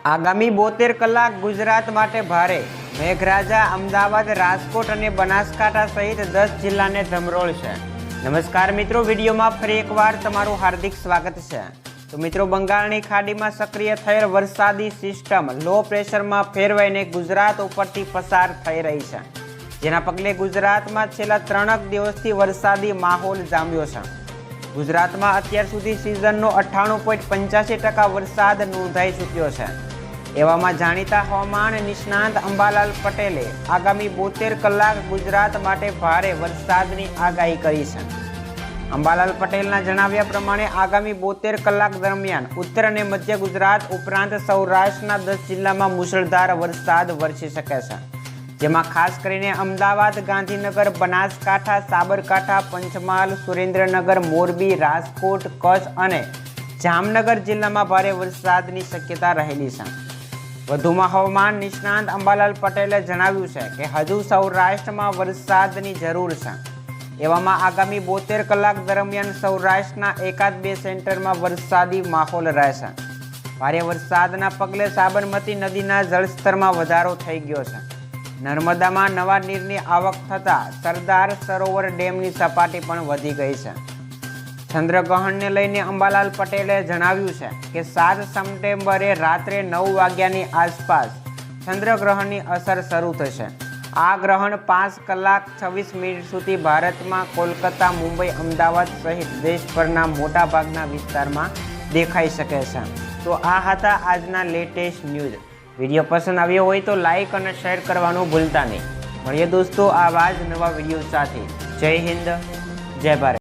આગામી 72 કલાક ગુજરાત માટે ભારે મેઘરાજા અમદાવાદ, રાજકોટ અને બનાસકાંઠા સહિત 10 જિલ્લાને ધમરોળશે। નમસ્કાર મિત્રો, વિડીયોમાં ફરી એકવાર તમારું હાર્દિક સ્વાગત છે। તો મિત્રો, બંગાળની ખાડીમાં સક્રિય થયેલ વરસાદી સિસ્ટમ લો પ્રેશરમાં ફેરવાઈને ગુજરાત ઉપરથી પસાર થઈ રહી છે, જેના પગલે ગુજરાતમાં છેલ્લા 3 દિવસથી વરસાદી માહોલ જામ્યો છે। ગુજરાતમાં અત્યાર સુધી સિઝનનો 98.85% વરસાદ નોંધાઈ ચૂક્યો છે। એવામાં જાણીતા હવામાન નિષ્ણાંત અંબાલાલ પટેલે આગામી 72 કલાક ગુજરાત માટે ભારે વરસાદની આગાહી કરી છે। અંબાલાલ પટેલના જણાવ્યા પ્રમાણે આગામી 72 કલાક દરમિયાન ઉત્તર અને મધ્ય ગુજરાત ઉપરાંત સૌરાષ્ટ્રના 10 જિલ્લામાં મુશળધાર વરસાદ વરસી શકે છે, જેમાં ખાસ કરીને અમદાવાદ, ગાંધીનગર, બનાસકાંઠા, સાબરકાંઠા, પંચમહાલ, સુરેન્દ્રનગર, મોરબી, રાજકોટ, કચ્છ અને જામનગર જિલ્લામાં ભારે વરસાદની શક્યતા રહેલી છે। વધુમાં હવામાન નિષ્ણાંત અંબાલાલ પટેલે જણાવ્યું છે કે હજુ સૌરાષ્ટ્રમાં વરસાદની જરૂર છે। એવામાં આગામી 72 કલાક દરમિયાન સૌરાષ્ટ્રના 1-2 સેન્ટરમાં વરસાદી માહોલ રહેશે। ભારે વરસાદના પગલે સાબરમતી નદીના જળસ્તરમાં વધારો થઈ ગયો છે। નર્મદામાં નવા નીરની આવક થતાં સરદાર સરોવર ડેમની સપાટી પણ વધી ગઈ છે। ચંદ્રગ્રહણને લઈને અંબાલાલ પટેલે જણાવ્યું છે કે 7 સપ્ટેમ્બરે રાત્રે 9 વાગ્યાની આસપાસ ચંદ્રગ્રહણની અસર શરૂ થશે। આ ગ્રહણ 5 કલાક 26 મિનિટ સુધી ભારતમાં કોલકાતા, મુંબઈ, અમદાવાદ સહિત દેશભરના મોટા ભાગના વિસ્તારમાં દેખાઈ શકે છે। તો આ હતા આજના લેટેસ્ટ ન્યૂઝ। વિડીયો પસંદ આવ્યો હોય તો લાઈક અને શેર કરવાનું ભૂલતા નહીં। મળીએ દોસ્તો આવા જ નવા વિડીયો સાથે। જય હિન્દ, જય ભારત।